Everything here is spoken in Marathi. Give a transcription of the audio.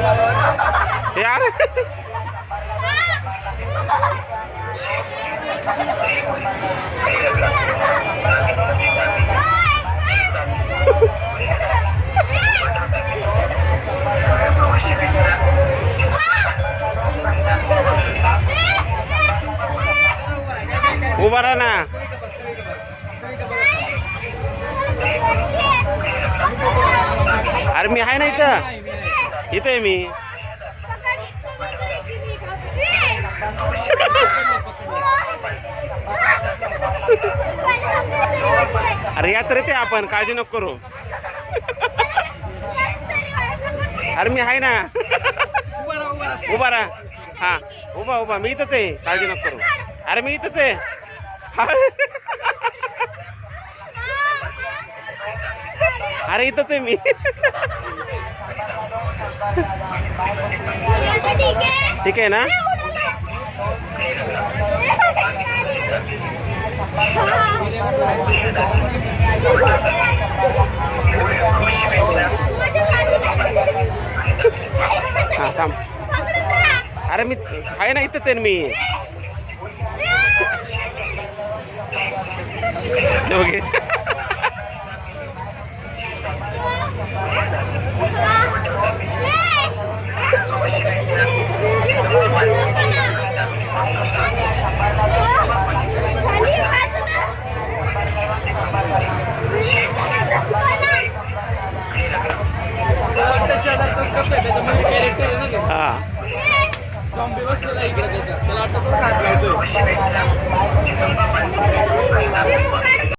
यार उभा राहा ना. अरे मी आहे ना इथं इथे मी. अरे यात्रेत आहे आपण, काळजी नको करू. अरे मी आहे ना. उभा राहा. हा उभा उभा मी इथंच आहे, काळजी नको करू. अरे मी इथंच आहे. अरे इथंच आहे मी. ठीक आहे ना. हा थांब. अरे मी आहे ना, इथंच आहे ना मी. ओके. हा झॉम्बी बसलेला इकडे त्याला वाटतं तो हात लावतोय.